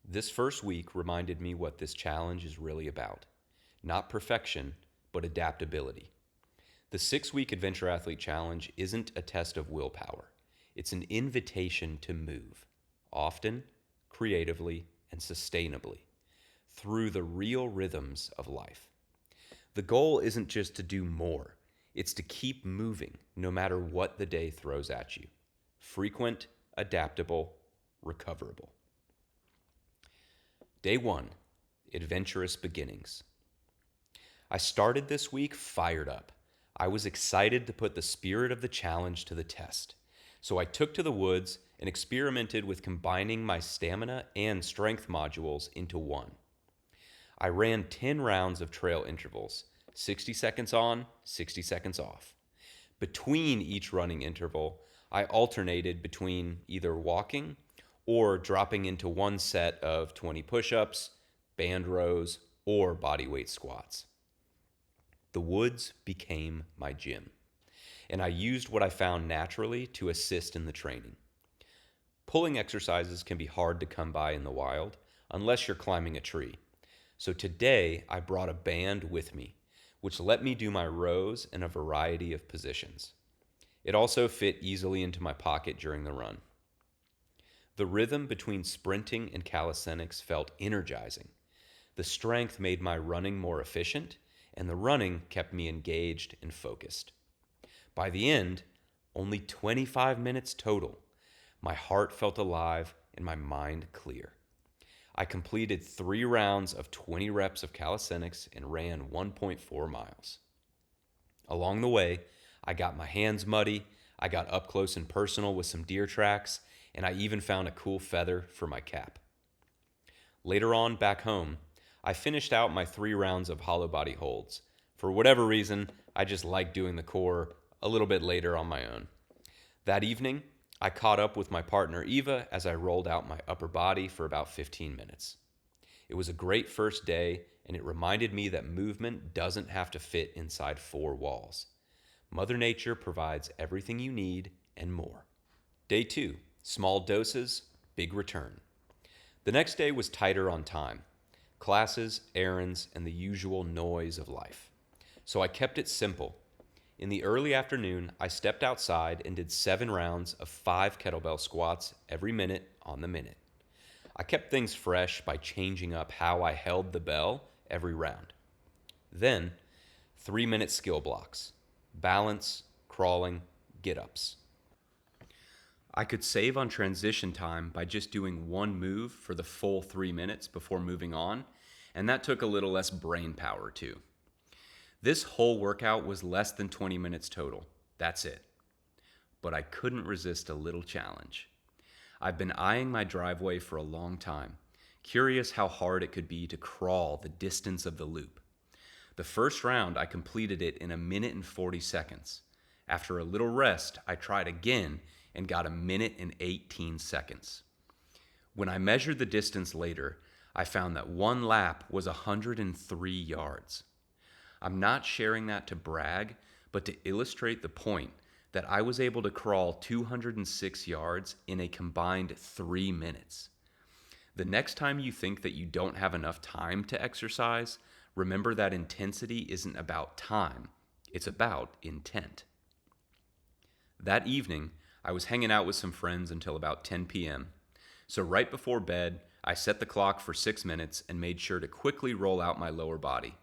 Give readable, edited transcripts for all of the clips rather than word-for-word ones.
This first week reminded me what this challenge is really about. Not perfection, but adaptability. The 6 week Adventure Athlete Challenge isn't a test of willpower, it's an invitation to move, often, creatively, and sustainably, through the real rhythms of life. The goal isn't just to do more, it's to keep moving no matter what the day throws at you. Frequent, adaptable, recoverable. Day 1, Adventurous Beginnings. I started this week fired up. I was excited to put the spirit of the challenge to the test. So I took to the woods and experimented with combining my stamina and strength modules into one. I ran 10 rounds of trail intervals, 60 seconds on, 60 seconds off. Between each running interval, I alternated between either walking or dropping into one set of 20 push-ups, band rows, or bodyweight squats. The woods became my gym, and I used what I found naturally to assist in the training. Pulling exercises can be hard to come by in the wild unless you're climbing a tree. So today I brought a band with me, which let me do my rows in a variety of positions. It also fit easily into my pocket during the run. The rhythm between sprinting and calisthenics felt energizing. The strength made my running more efficient, and the running kept me engaged and focused. By the end, only 25 minutes total. My heart felt alive and my mind clear. I completed 3 rounds of 20 reps of calisthenics and ran 1.4 miles. Along the way, I got my hands muddy, I got up close and personal with some deer tracks, and I even found a cool feather for my cap. Later on, back home, I finished out my 3 rounds of hollow body holds. For whatever reason, I just liked doing the core a little bit later on my own. That evening, I caught up with my partner Eva as I rolled out my upper body for about 15 minutes. It was a great first day, and it reminded me that movement doesn't have to fit inside 4 walls. Mother Nature provides everything you need and more. Day 2, small doses, big return. The next day was tighter on time. Classes, errands, and the usual noise of life. So I kept it simple. In the early afternoon, I stepped outside and did 7 rounds of 5 kettlebell squats every minute on the minute. I kept things fresh by changing up how I held the bell every round. Then, 3-minute skill blocks. Balance, crawling, get-ups. I could save on transition time by just doing one move for the full 3 minutes before moving on, and that took a little less brain power too. This whole workout was less than 20 minutes total. That's it. But I couldn't resist a little challenge. I've been eyeing my driveway for a long time, curious how hard it could be to crawl the distance of the loop. The first round, I completed it in 1 minute and 40 seconds. After a little rest, I tried again and got 1 minute and 18 seconds. When I measured the distance later, I found that one lap was 103 yards. I'm not sharing that to brag, but to illustrate the point that I was able to crawl 206 yards in a combined 3 minutes. The next time you think that you don't have enough time to exercise, remember that intensity isn't about time, it's about intent. That evening, I was hanging out with some friends until about 10 p.m. So right before bed, I set the clock for 6 minutes and made sure to quickly roll out my lower body.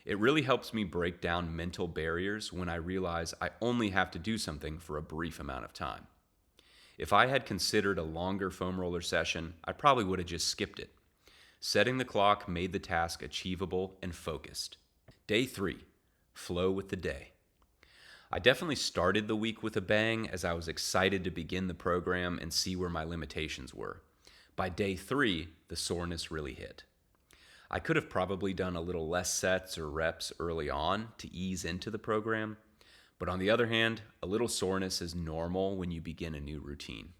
It really helps me break down mental barriers when I realize I only have to do something for a brief amount of time. If I had considered a longer foam roller session, I probably would have just skipped it. Setting the clock made the task achievable and focused. Day 3, flow with the day. I definitely started the week with a bang as I was excited to begin the program and see where my limitations were. By day 3, the soreness really hit. I could have probably done a little less sets or reps early on to ease into the program, but on the other hand, a little soreness is normal when you begin a new routine.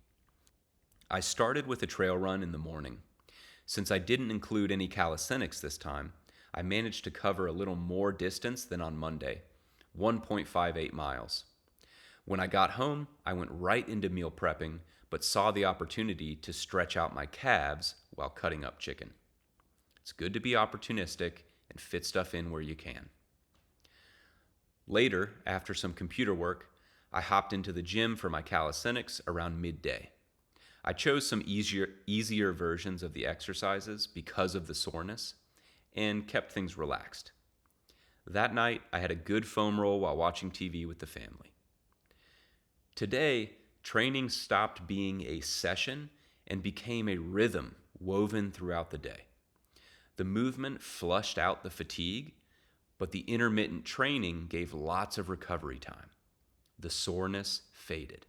I started with a trail run in the morning. Since I didn't include any calisthenics this time, I managed to cover a little more distance than on Monday, 1.58 miles. When I got home, I went right into meal prepping, but saw the opportunity to stretch out my calves while cutting up chicken. It's good to be opportunistic and fit stuff in where you can. Later, after some computer work, I hopped into the gym for my calisthenics around midday. I chose some easier versions of the exercises because of the soreness and kept things relaxed. That night, I had a good foam roll while watching TV with the family. Today, training stopped being a session and became a rhythm woven throughout the day. The movement flushed out the fatigue, but the intermittent training gave lots of recovery time. The soreness faded.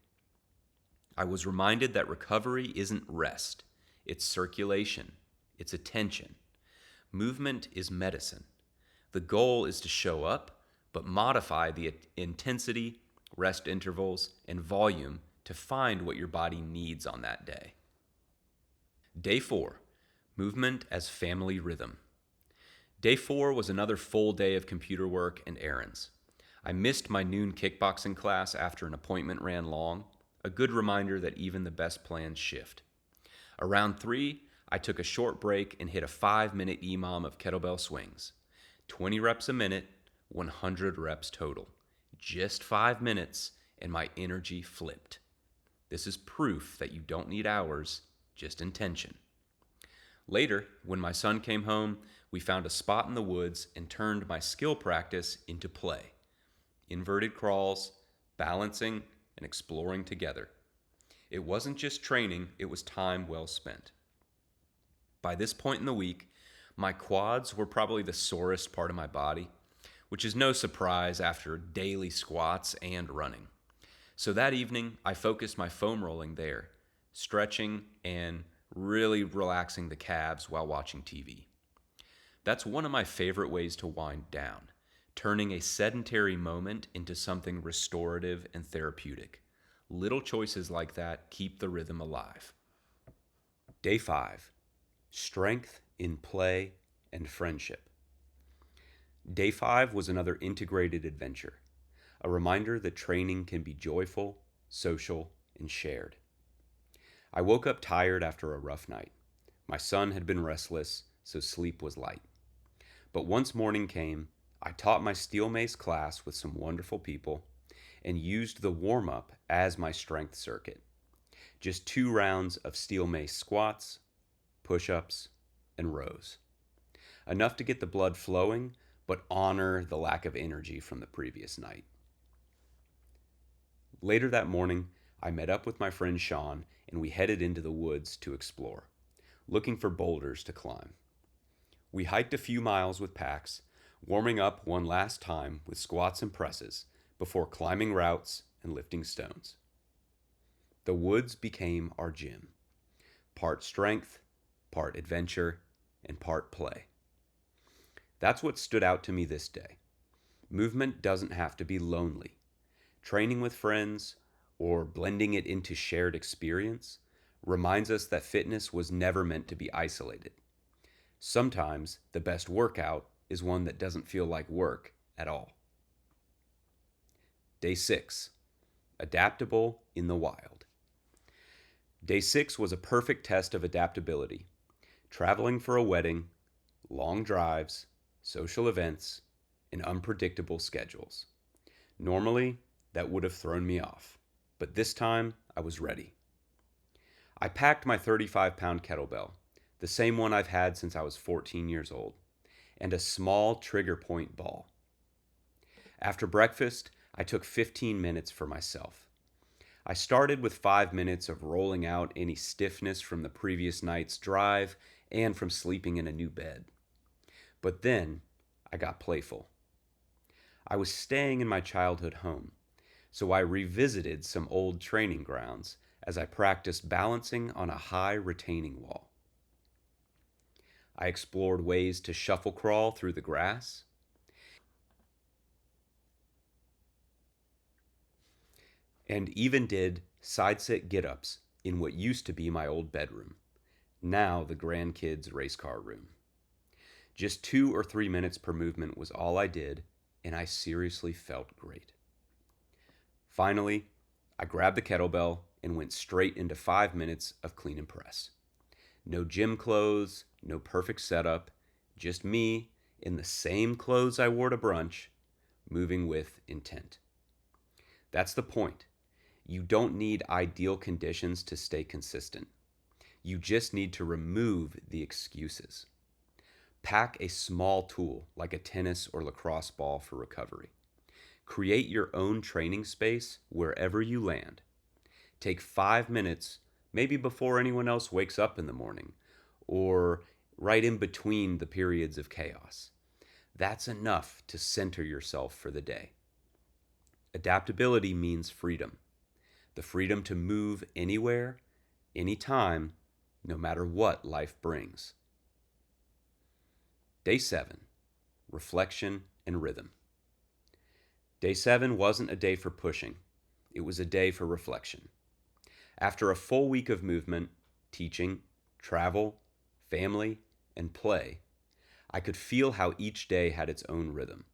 I was reminded that recovery isn't rest, it's circulation, it's attention. Movement is medicine. The goal is to show up, but modify the intensity, rest intervals, and volume to find what your body needs on that day. Day 4, movement as family rhythm. Day 4 was another full day of computer work and errands. I missed my noon kickboxing class after an appointment ran long, a good reminder that even the best plans shift. Around 3, I took a short break and hit a 5-minute EMOM of kettlebell swings. 20 reps a minute, 100 reps total. Just 5 minutes, and my energy flipped. This is proof that you don't need hours, just intention. Later, when my son came home, we found a spot in the woods and turned my skill practice into play. Inverted crawls, balancing, and exploring together. It wasn't just training, it was time well spent. By this point in the week, my quads were probably the sorest part of my body, which is no surprise after daily squats and running. So that evening, I focused my foam rolling there, stretching and really relaxing the calves while watching TV. That's one of my favorite ways to wind down, turning a sedentary moment into something restorative and therapeutic. Little choices like that keep the rhythm alive. Day 5, strength in play and friendship. Day 5 was another integrated adventure, a reminder that training can be joyful, social, and shared. I woke up tired after a rough night. My son had been restless, so sleep was light. But once morning came, I taught my steel mace class with some wonderful people and used the warm-up as my strength circuit. Just 2 rounds of steel mace squats, push-ups, and rows. Enough to get the blood flowing, but honor the lack of energy from the previous night. Later that morning, I met up with my friend Sean and we headed into the woods to explore, looking for boulders to climb. We hiked a few miles with packs, warming up one last time with squats and presses before climbing routes and lifting stones. The woods became our gym, part strength, part adventure, and part play. That's what stood out to me this day. Movement doesn't have to be lonely. Training with friends or blending it into shared experience reminds us that fitness was never meant to be isolated. Sometimes the best workout is one that doesn't feel like work at all. Day 6, adaptable in the wild. Day 6 was a perfect test of adaptability. Traveling for a wedding, long drives, social events, and unpredictable schedules. Normally, that would have thrown me off, but this time I was ready. I packed my 35-pound kettlebell, the same one I've had since I was 14 years old, and a small trigger point ball. After breakfast, I took 15 minutes for myself. I started with 5 minutes of rolling out any stiffness from the previous night's drive and from sleeping in a new bed. But then I got playful. I was staying in my childhood home, so I revisited some old training grounds as I practiced balancing on a high retaining wall. I explored ways to shuffle crawl through the grass, and even did side-sit get-ups in what used to be my old bedroom, now the grandkids' race car room. Just 2 or 3 minutes per movement was all I did, and I seriously felt great. Finally, I grabbed the kettlebell and went straight into 5 minutes of clean and press. No gym clothes, no perfect setup, just me in the same clothes I wore to brunch, moving with intent. That's the point. You don't need ideal conditions to stay consistent. You just need to remove the excuses. Pack a small tool like a tennis or lacrosse ball for recovery. Create your own training space wherever you land. Take 5 minutes, maybe before anyone else wakes up in the morning, or right in between the periods of chaos. That's enough to center yourself for the day. Adaptability means freedom, the freedom to move anywhere, anytime, no matter what life brings. Day 7, reflection and rhythm. Day 7 wasn't a day for pushing, it was a day for reflection. After a full week of movement, teaching, travel, family, and play, I could feel how each day had its own rhythm.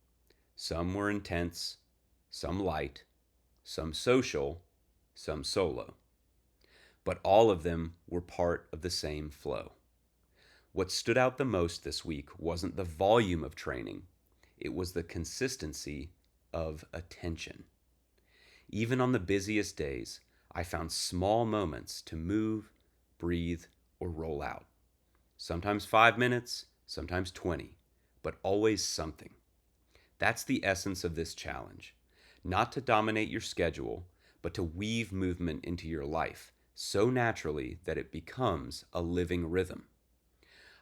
Some were intense, some light, some social, some solo. But all of them were part of the same flow. What stood out the most this week wasn't the volume of training, it was the consistency of attention. Even on the busiest days, I found small moments to move, breathe, or roll out. Sometimes 5 minutes, sometimes 20, but always something. That's the essence of this challenge. Not to dominate your schedule, but to weave movement into your life so naturally that it becomes a living rhythm.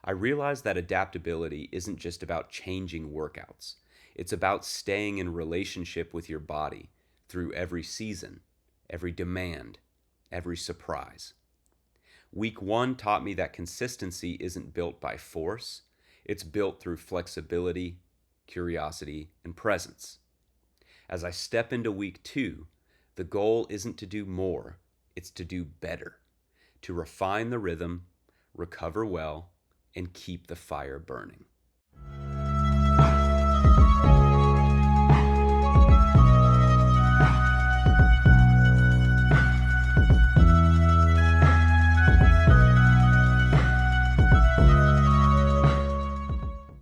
I realize that adaptability isn't just about changing workouts. It's about staying in relationship with your body through every season, every demand, every surprise. Week 1 taught me that consistency isn't built by force, it's built through flexibility, curiosity, and presence. As I step into week 2, the goal isn't to do more, it's to do better, to refine the rhythm, recover well, and keep the fire burning.